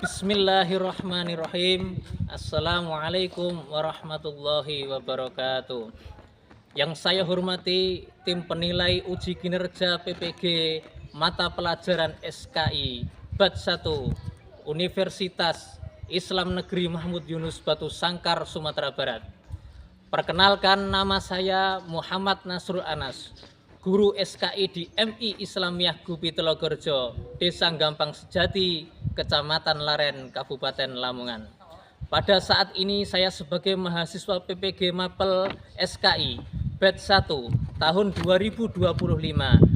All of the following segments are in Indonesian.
Bismillahirrahmanirrahim. Assalamualaikum warahmatullahi wabarakatuh. Yang saya hormati tim penilai uji kinerja PPG mata pelajaran SKI Batch 1 Universitas Islam Negeri Mahmud Yunus Batu Sangkar, Sumatera Barat. Perkenalkan, nama saya Muhammad Nasrul Anas, guru SKI di MI Islamiyah Gupi Telogorjo, Desa Gampang Sejati, Kecamatan Laren, Kabupaten Lamongan. Pada saat ini saya sebagai mahasiswa PPG Mapel SKI Batch 1 tahun 2025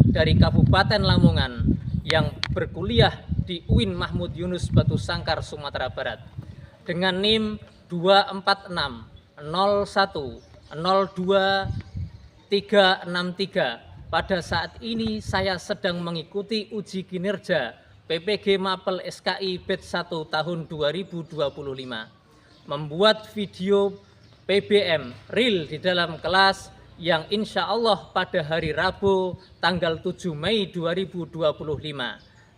dari Kabupaten Lamongan yang berkuliah di UIN Mahmud Yunus Batu Sangkar, Sumatera Barat dengan NIM 2460102 Pada saat ini saya sedang mengikuti uji kinerja PPG Mapel SKI Batch 1 tahun 2025. Membuat video PBM real di dalam kelas yang insya Allah pada hari Rabu tanggal 7 Mei 2025.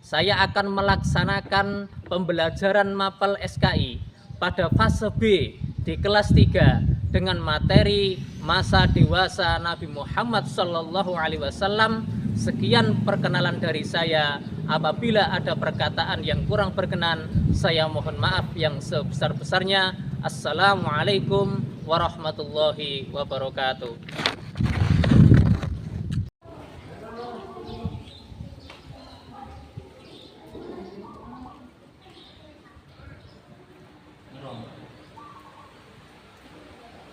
Saya akan melaksanakan pembelajaran Mapel SKI pada fase B di kelas 3 dengan materi masa dewasa Nabi Muhammad SAW. Sekian perkenalan dari saya. Apabila ada perkataan yang kurang berkenan, saya mohon maaf yang sebesar-besarnya. Assalamualaikum warahmatullahi wabarakatuh.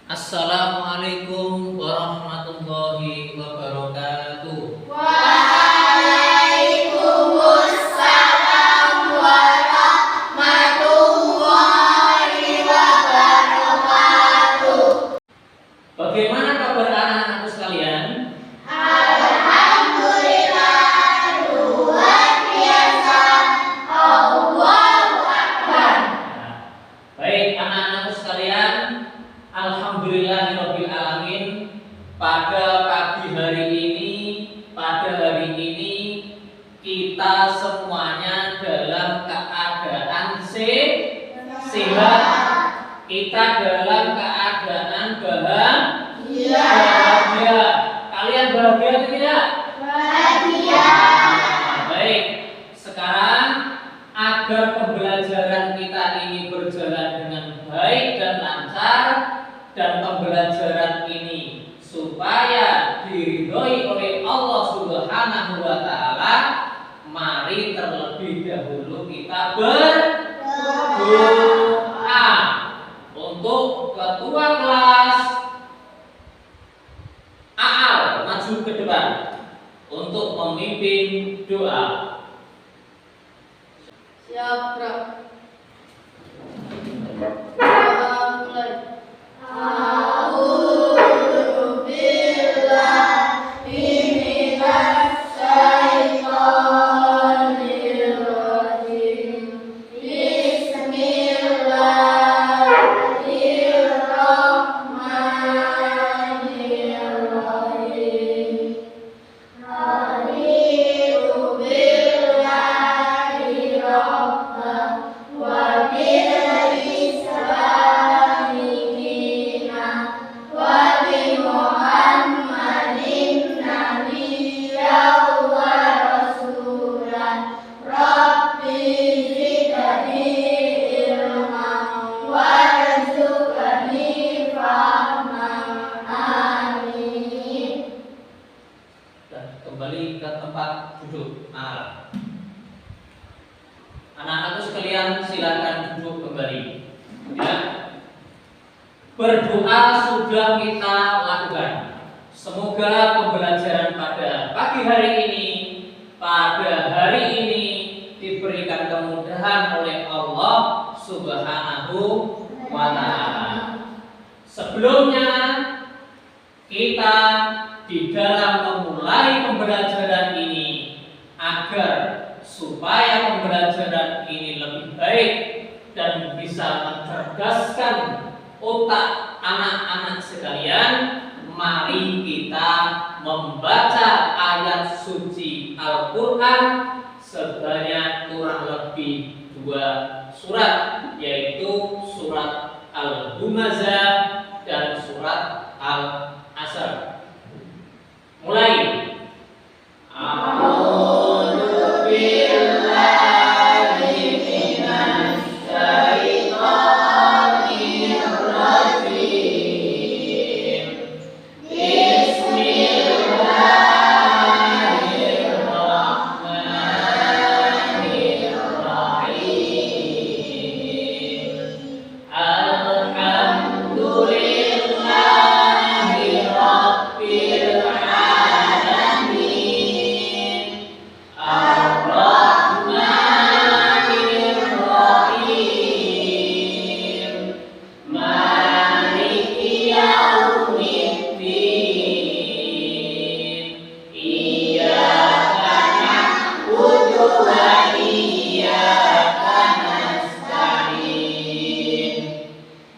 Assalamualaikum warahmatullahi wabarakatuh. Waalaikumsalam warahmatullahi wabarakatuh. Bagaimana kabar anak-anakku sekalian? Alhamdulillah, luar biasa. Allahu Akbar. Baik anak-anakku sekalian, alhamdulillahirabbil alamin. Pada pagi hari ini kita semuanya dalam keadaan sehat. Kita dalam keadaan bahagia. Kalian bahagia atau tidak? Bahagia. Baik, sekarang agar pembelajaran kita ini berjalan dengan baik dan lancar, dan pembelajaran ini supaya diridhoi oleh Allah Subhanahu wa Ta'ala, mari terlebih dahulu kita berdoa untuk ketua kelas Aal maju ke depan untuk memimpin doa. Siap, Bro. Mulai. A'udzu billahi minasy syaithanir rajim. Bismillahirrahmanirrahim. Raditu billahi rabban wa bil islami dinan wa bi Muhammadin nabiyyan wa rasulan. Rabbi zidni ilman warzuqni fahman. Amin. Dan kembali ke tempat duduk. Anak-anakku sekalian, silakan duduk kembali. Ya. Berdoa sudah kita lakukan. Semoga pembelajaran pada pagi hari ini diberikan kemudahan oleh Allah Subhanahu wa Ta'ala. Sebelumnya kita di dalam memulai pembelajaran ini, agar supaya pembelajaran ini lebih baik dan bisa mencerdaskan otak anak-anak sekalian, mari kita membaca ayat suci Al-Quran sebanyak kurang lebih dua surat, yaitu surat Al-Humazah dan surat Al-Asr. Mulai. A'udzu billahi minasy syaithanir rajim. Bismillahirrahmanirrahim. Alhamdulillahi rabbil alamin. Ar-Rahmanir Rahim. Maliki yaumiddin. Iyyaka na'budu wa iyyaka nasta'in.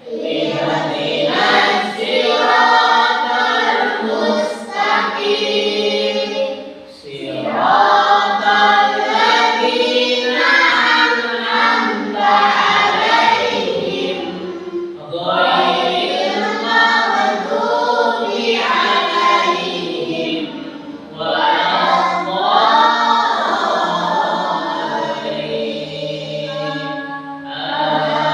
Ihdinas siratal mustaqim. Siratal ladzina an'amta 'alaihim ghairil maghdubi 'alaihim waladdallin. Amin.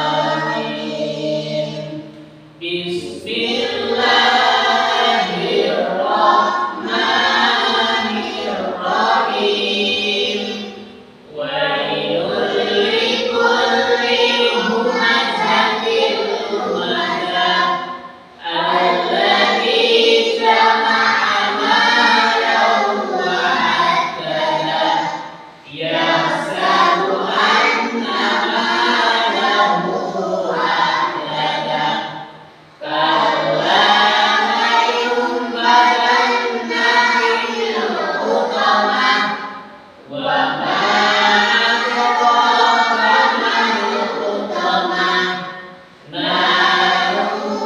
Bismillahirrahmanirrahim. Wailul likulli humazatil lumazah alladzi jama'a malan wa 'addadah yahsabu anna malahu akhladah. Kalla layumbaranna fil hutamah. Wa ma adraka mal hutamah. Narullahil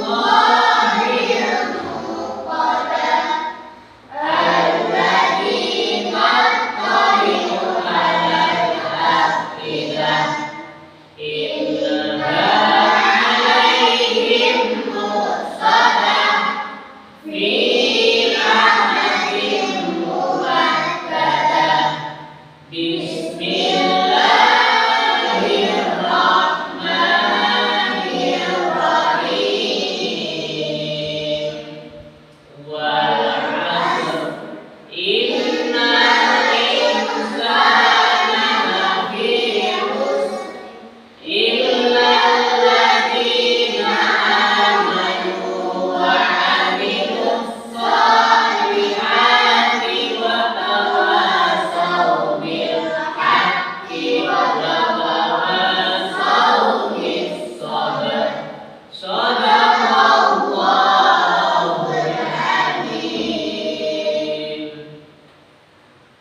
muqadah. Allati tattali'u 'alal afidah. Innaha 'alaihim muqsadah. Fi rahmatin muwakkadah. Bismillahirrahmanirrahim. Wal 'asr. Innal insana lafi khusr. Illal ladzina amanu wa 'amilus shalihati wa tawasaw bil haqqi wa tawasaw bis sabr. Shadaqallahul Azim.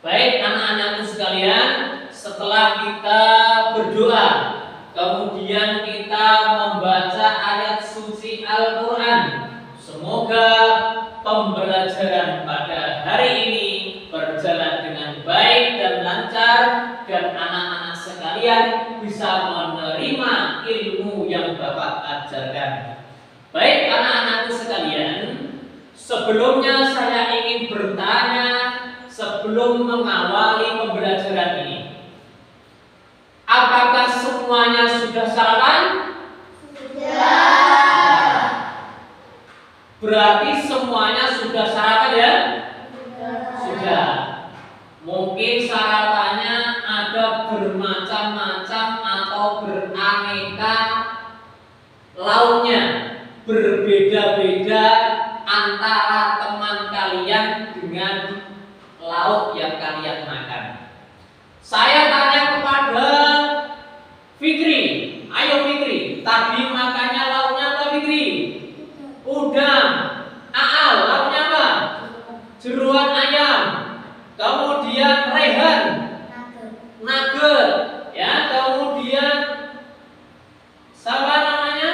Baik anak-anakku sekalian, setelah kita berdoa, kemudian kita membaca ayat suci Al-Quran. Semoga pembelajaran pada hari ini berjalan dengan baik dan lancar, dan anak-anak sekalian bisa menerima ilmu yang Bapak ajarkan. Baik anak-anakku sekalian, sebelumnya saya ingin bertanya sebelum mengawali pembelajaran ini. Apakah semuanya sudah sarapan? Berarti semuanya sudah sarapan ya? Sudah. Mungkin sarapannya ada bermacam-macam atau beraneka lauknya, berbeda-beda antara teman kalian dengan lauk yang kalian makan. Saya tanya kepada Fikri, ayo Fikri, tadi makannya lauknya apa Fikri? Udang. Aal, lauknya apa? Jeruan ayam. Kemudian Rehan, nugget. Ya, kemudian siapa namanya?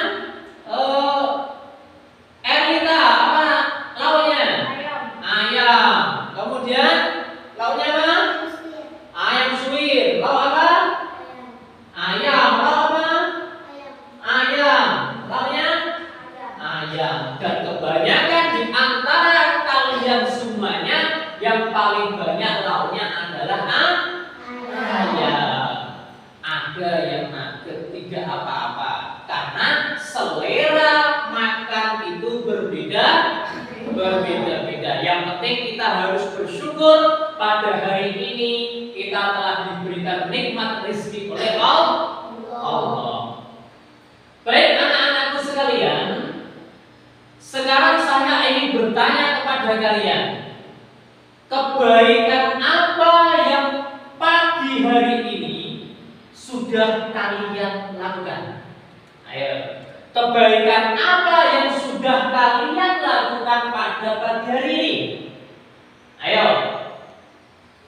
Erlita, apa lauknya? Ayam. Kemudian lauknya apa? Ayam suwir. Lauk apa? Ayam. enak, tidak apa-apa. Karena selera makan itu berbeda-beda. Yang penting kita harus bersyukur pada hari ini kita telah diberikan nikmat rezeki oleh Allah. Baik anak-anakku sekalian, sekarang saya ingin bertanya kepada kalian, kebaikan apa yang pagi hari ini sudah kalian lakukan? Ayo, kebaikan apa yang sudah kalian lakukan pada pagi hari ini? Ayo,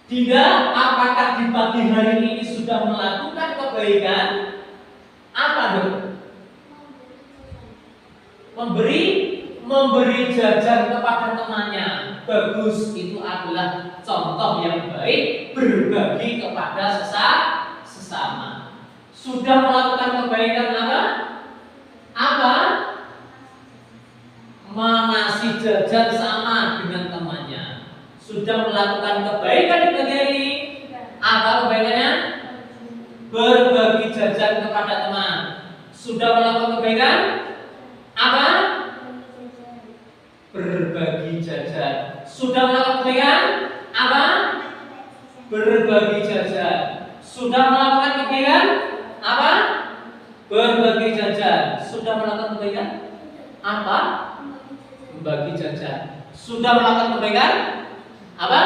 Dinda, apakah di pagi hari ini sudah melakukan kebaikan? Apa dong? Memberi jajan kepada temannya. Bagus, itu adalah contoh yang baik, berbagi kepada sesama. Sudah melakukan kebaikan apa? Apa? Mengasih jajan sama dengan temannya. Sudah melakukan kebaikan di pagi hari ini. Apa kebaikannya? Berbagi jajan kepada teman. Sudah melakukan kebaikan? Apa? Berbagi jajan. Sudah melakukan kebaikan? Apa? Berbagi jajan. Sudah melakukan kebaikan? Apa? Berbagi jajan. Sudah melakukan kebaikan? Apa? Membagi jajan. Sudah melakukan kebaikan? Apa?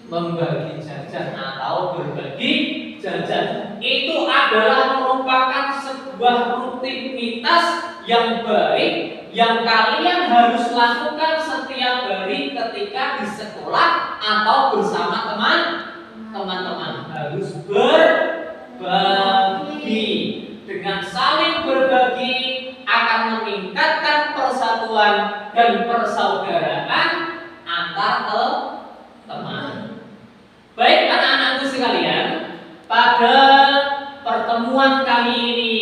Membagi jajan atau berbagi jajan. Itu adalah merupakan sebuah rutinitas yang baik yang kalian harus lakukan setiap hari ketika di sekolah atau bersama teman-teman. Harus berbagi. Dengan saling berbagi akan meningkatkan persatuan dan persaudaraan antar teman. Baik anak-anakku sekalian, pada pertemuan kali ini,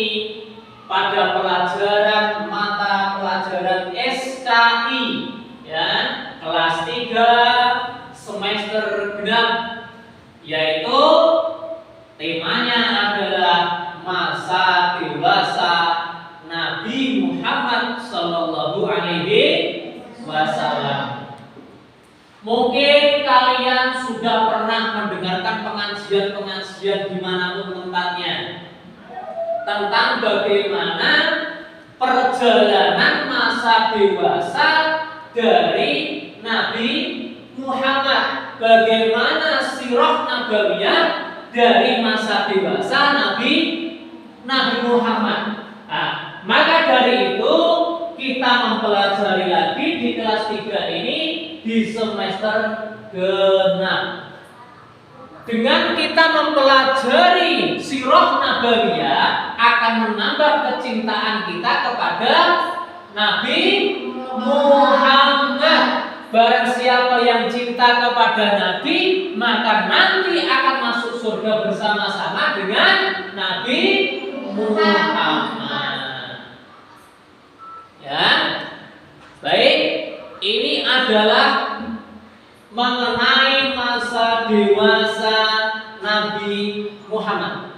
pada pelajaran mata pelajaran SKI ya, kelas 3 semester genap, yaitu temanya adalah masa dewasa Nabi Muhammad Sallallahu Alaihi Wasallam. Mungkin kalian sudah pernah mendengarkan pengajian-pengajian dimanapun tempatnya tentang bagaimana perjalanan masa dewasa dari Nabi Muhammad, bagaimana sirah nabawiyah dari masa dewasa Nabi Muhammad. Nah, maka dari itu kita mempelajari lagi di kelas 3 ini di semester genap. Dengan kita mempelajari sirah nabawiyah akan menambah kecintaan kita kepada Nabi Muhammad. Barang siapa yang cinta kepada Nabi, maka nanti akan masuk surga bersama-sama dengan Nabi Muhammad. Ya, baik. Ini adalah mengenai masa dewasa Nabi Muhammad.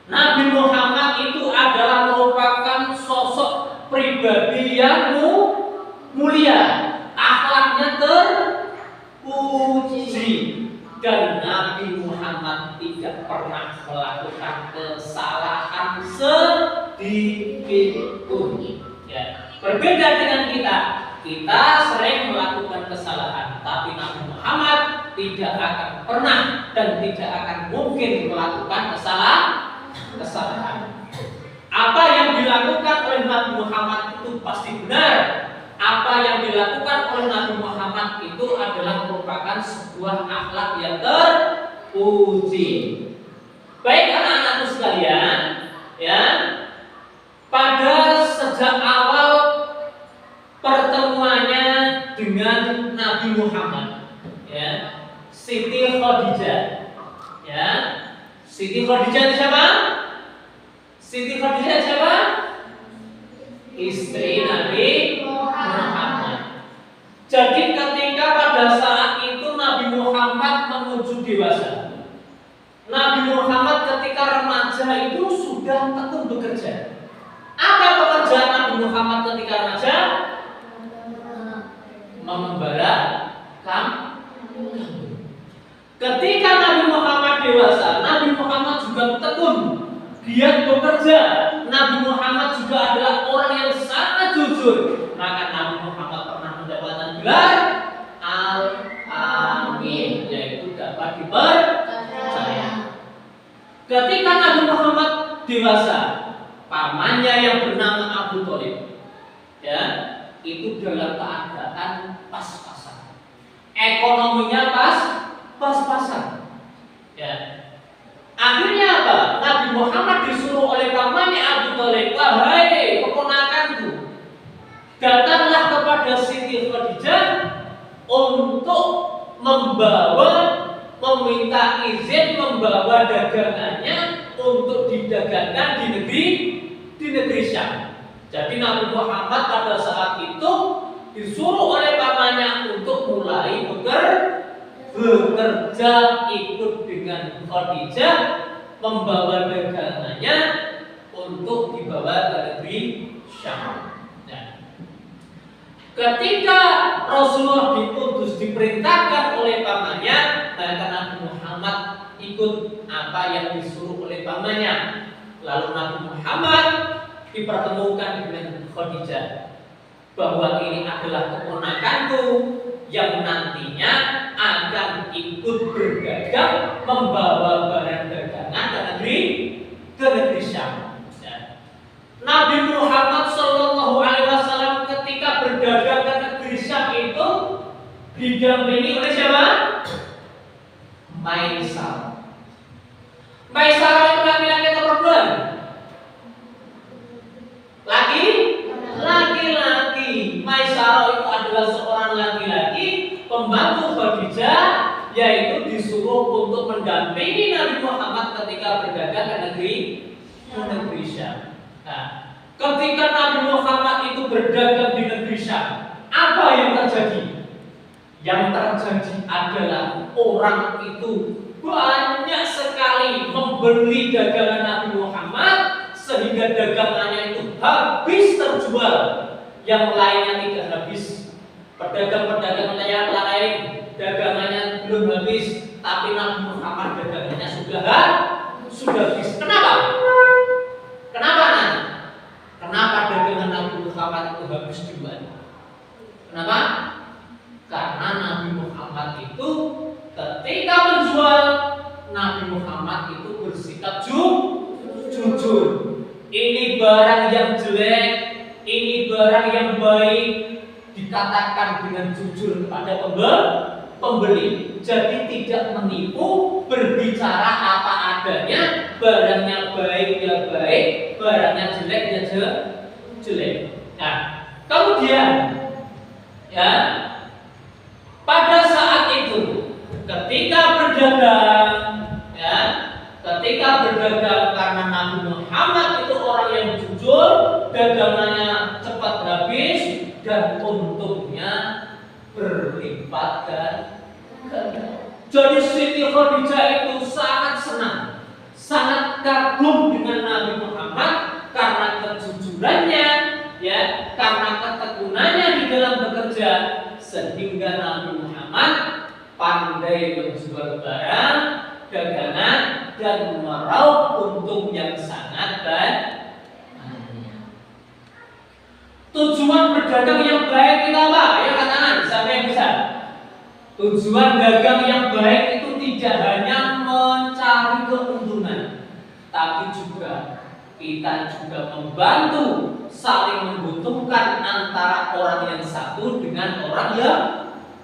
Nabi Muhammad itu adalah merupakan sosok pribadi yang mulia, akhlaknya terpuji, dan Nabi Muhammad tidak pernah melakukan kesalahan sedikit pun. Ya, berbeda dengan kita. Kita sering melakukan kesalahan, tapi Nabi Muhammad tidak akan pernah dan tidak akan mungkin melakukan kesalahan. Apa yang dilakukan oleh Nabi Muhammad itu pasti benar. Apa yang dilakukan oleh Nabi Muhammad itu adalah merupakan sebuah akhlak yang terpuji. Baik anak-anakku sekalian, ya, pada sejak awal pertemuannya dengan Nabi Muhammad, ya, Siti Khadijah, ya, Siti Khadijah itu siapa? Siti Khadijah siapa? Istri Nabi Muhammad. Jadi ketika pada saat itu Nabi Muhammad menuju dewasa, Nabi Muhammad ketika raja itu sudah tekun bekerja. Apa pekerjaan Nabi Muhammad ketika raja? Mengembala kambing. Ketika Nabi Muhammad dewasa, Nabi Muhammad juga tekun, giat bekerja. Nabi Muhammad juga adalah orang yang sangat jujur. Maka Nabi Muhammad pernah mendapatkan gelar Al-Amin, yaitu dapat dipercaya. Ketika Nabi Muhammad dewasa, pamannya yang bernama Abu Thalib, ya, itu dalam keadaan pas-pasan, ekonominya pas-pasan, ya. Akhirnya apa? Nabi Muhammad disuruh oleh pamannya Abu Thalib, wahai keponakanku, datanglah kepada Siti Khadijah untuk meminta izin membawa dagangannya untuk didagangkan di negeri Syam. Jadi Nabi Muhammad pada saat itu disuruh oleh pamannya untuk mulai bekerja ikut dengan Khadijah, membawa dagangannya untuk dibawa ke negeri Syam. Ketika Rasulullah diperintahkan oleh pamannya, maka Nabi Muhammad ikut apa yang disuruh oleh pamannya. Lalu Nabi Muhammad dipertemukan dengan Khadijah bahwa ini adalah keponakanku yang nantinya akan ikut berdagang, membawa barang dagangan ke negeri Syam. Nabi Muhammad Shallallahu Alaihi Wasallam ketika berdagang ke negeri Syam itu didampingi oleh siapa? Maisarah. Maisarah itu laki-laki atau perempuan? Laki-laki. Maisarah itu adalah seorang laki-laki pembantu Khadijah, yaitu disuruh untuk mendampingi Nabi Muhammad ketika berdagang ke negeri Syam. Nah, ketika Nabi Muhammad itu berdagang di negeri Syam, apa yang terjadi? Yang terjadi adalah orang itu banyak sekali membeli dagangan Nabi Muhammad sehingga dagangannya itu habis terjual, yang lainnya tidak habis. Pedagang-pedagang yang lain dagangannya belum habis, tapi Nabi Muhammad dagangannya sudah habis. Kenapa? Kenapa dagangan Nabi Muhammad itu habis duluan? Kenapa? Karena Nabi Muhammad itu ketika menjual, Nabi Muhammad itu bersikap jujur. Ini barang yang jelek, ini barang yang baik, dikatakan dengan jujur kepada pembeli. Jadi tidak menipu, berbicara apa adanya, barangnya baik ya baik, barangnya jelek ya jelek. Nah, kemudian ya, pada saat itu ketika berdagang karena Nabi Muhammad itu orang yang jujur, dagangannya cepat habis dan untungnya berlipat ganda. Jadi Siti Khadijah itu sangat senang, sangat kagum dengan Nabi Muhammad karena kejujurannya, ya, karena ketekunannya di dalam bekerja, sehingga Nabi Muhammad pandai menjual barang dagangan dan meraup untung yang sangat banyak. Tujuan berdagang yang baik itu apa? Ayo katakan, siapa yang bisa? Tujuan dagang yang baik itu tidak hanya mencari keuntungan, tapi juga kita juga membantu saling membutuhkan antara orang yang satu dengan orang yang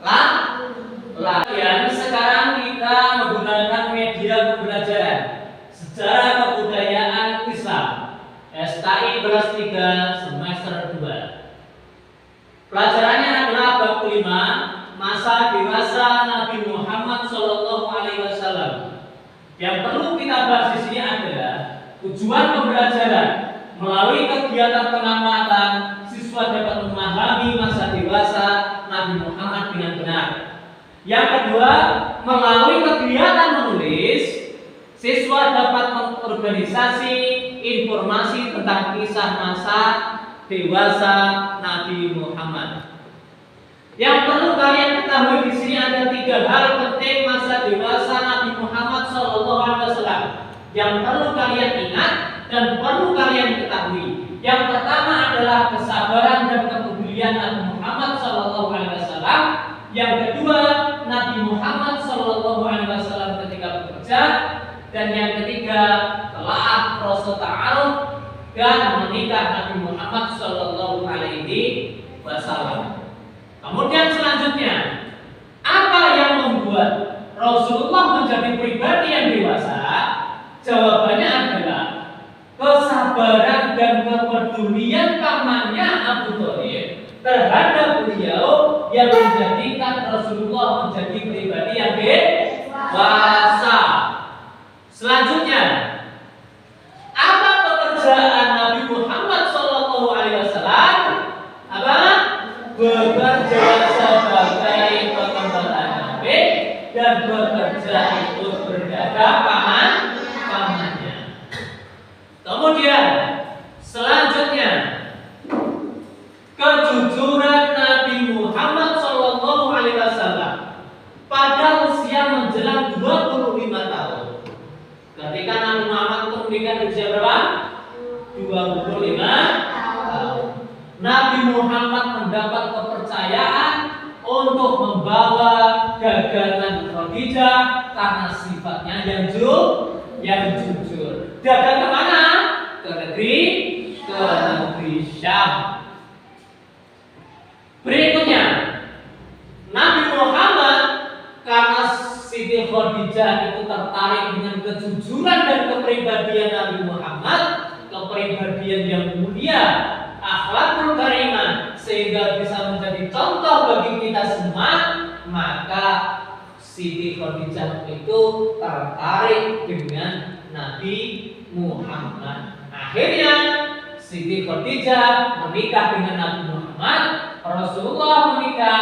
lain. Sekarang kita menggunakan media pembelajaran sejarah kebudayaan Islam SKI kelas 3 semester 2. Pelajarannya adalah bab 5, masa dewasa Nabi Muhammad Shallallahu Alaihi Wasallam. Yang perlu kita bahas di sini adalah tujuan pembelajaran. Melalui kegiatan pengamatan, siswa dapat memahami masa dewasa Nabi Muhammad dengan benar. Yang kedua, melalui kegiatan menulis, siswa dapat organisasi informasi tentang kisah masa dewasa Nabi Muhammad. Yang perlu kalian ketahui di sini ada 3 hal penting masa dewasa Nabi Muhammad SAW yang perlu kalian ingat dan perlu kalian ketahui. Yang pertama adalah kesabaran dan kepedulian Nabi Muhammad SAW. Yang kedua, Nabi Muhammad SAW ketika bekerja. Dan yang ketiga, telaah proses ta'aruf dan menikah Nabi Muhammad SAW. Kemudian selanjutnya, apa yang membuat Rasulullah menjadi pribadi yang dewasa? Jawabannya adalah kesabaran dan kepedulian pamannya Abu Thalib terhadap beliau yang menjadikan Rasulullah menjadi pribadi yang dewasa. Selanjutnya, apa pekerjaan Nabi Muhammad SAW? Apa? Bekerja sebagai pengembala Nabi dan bekerja ikut berdagang pamannya. Kemudian selanjutnya, kejujuran Nabi Muhammad SAW pada usia menjelang 25 tahun. Ketika Nabi Muhammad itu menikah di usia berapa? 25 tahun. Nabi Muhammad mendapat kepercayaan untuk membawa dagangan Khadijah karena sifatnya yang jujur. Dagang kemana? Ke negeri Syam. Berikutnya, Nabi Muhammad karena Siti Khadijah itu tertarik dengan kejujuran dan kepribadian Nabi Muhammad, kepribadian yang mulia, akhlakul karimah, sehingga bisa menjadi contoh bagi kita semua, maka Siti Khadijah itu tertarik dengan Nabi Muhammad. Akhirnya Siti Khadijah menikah dengan Nabi Muhammad, Rasulullah menikah,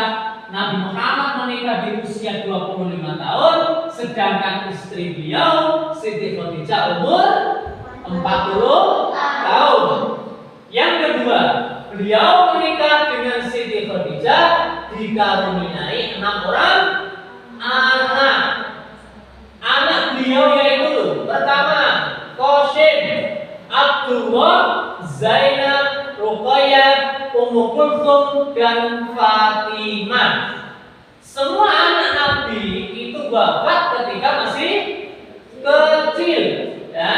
Nabi Muhammad menikah di usia 25 tahun, sedangkan istri beliau Siti Khadijah umur 40 tahun. Yang kedua, beliau menikah dengan Siti Khadijah dikaruniai 6 orang anak. Anak beliau yaitu pertama Qasim, Abdullah, Zainab, Ruqayyah, Ummu Kulthum dan Fatimah. Semua anak Nabi itu wafat ketika masih kecil, ya.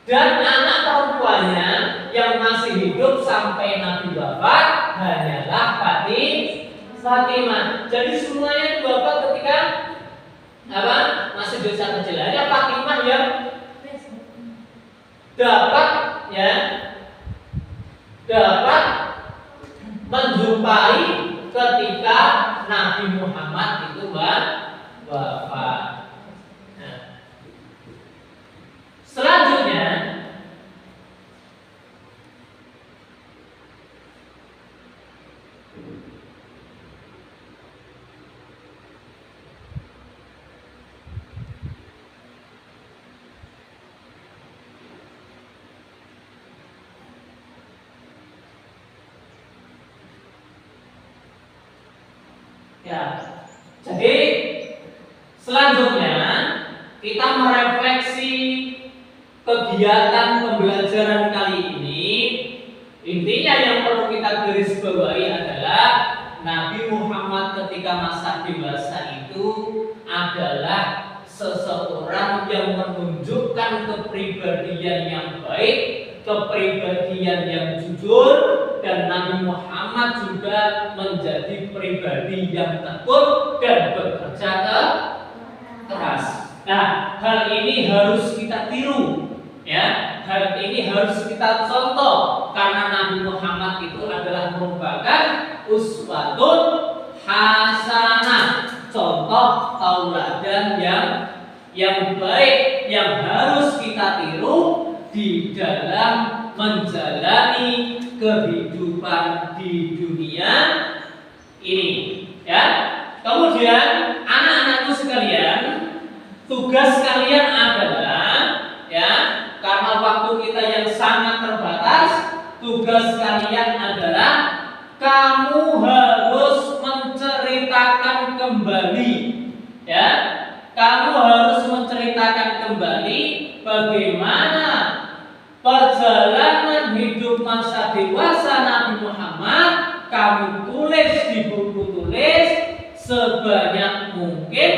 Dan anak perempuannya yang masih hidup sampai Nabi wafat hanyalah Fatimah. Jadi semuanya wafat ketika apa? Masih di usia kecil. Hanya Fatimah yang dapat menjumpai ketika Nabi Muhammad itu wafat. Nah, selanjutnya jadi selanjutnya kita merefleksi kegiatan pembelajaran kali ini. Intinya yang perlu kita garis bawahi adalah Nabi Muhammad ketika masa dewasa itu adalah seseorang yang menunjukkan kepribadian yang baik, kepribadian yang jujur, dan Nabi Muhammad juga menjadi pribadi yang tekun dan bekerja keras. Nah, hal ini harus kita tiru, ya. Hal ini harus kita contoh karena Nabi Muhammad itu adalah merupakan uswatun hasanah, contoh tauladan yang baik yang harus kita tiru di dalam menjalani kehidupan di dunia ini, ya. Kemudian anak-anakku sekalian, tugas kalian adalah, ya, waktu kita yang sangat terbatas, tugas kalian adalah kamu harus menceritakan kembali, ya. Kamu harus menceritakan kembali bagaimana perjalanan hidup masa dewasa Nabi Muhammad. Kamu tulis di buku tulis sebanyak mungkin,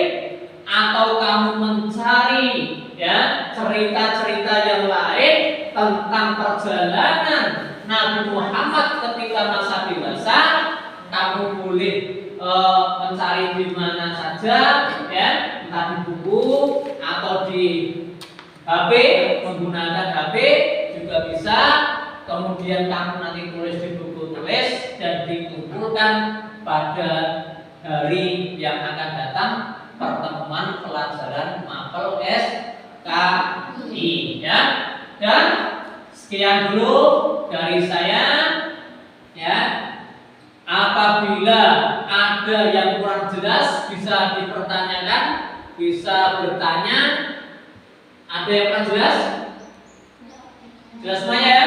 atau kamu mencari, ya, cerita-cerita yang lain tentang perjalanan Nabi Muhammad ketika masa dewasa. Kamu boleh mencari di mana saja, ya, entah di buku atau di HP, menggunakan HP juga bisa. Kemudian kamu nanti tulis di buku tulis dan dikumpulkan pada hari yang akan datang, pertemuan pelajaran mapel SKI, ya. Dan sekian dulu dari saya, ya. Apabila ada yang kurang jelas bisa dipertanyakan, bisa bertanya. Ada yang kurang jelas? Jelas semuanya, ya?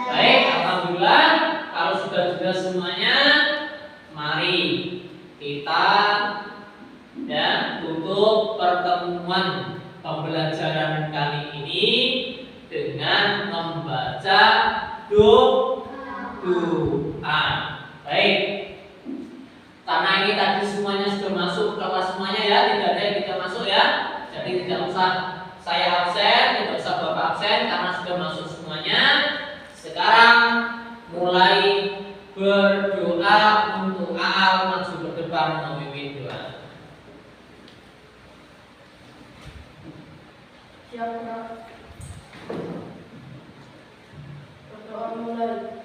Baik, alhamdulillah. Kalau sudah jelas semuanya, mari kita, ya, tutup pertemuan pembelajaran kali ini dengan membaca doa. Baik. Karena ini tadi semuanya sudah masuk kelas semuanya, ya, tidak ada yang tidak masuk, ya. Jadi tidak usah saya absen, tidak usah Bapak absen karena sudah masuk semuanya. Sekarang mulai berdoa untuk Aal maju ke depan memimpin doa. Siap. Berdoa mulai.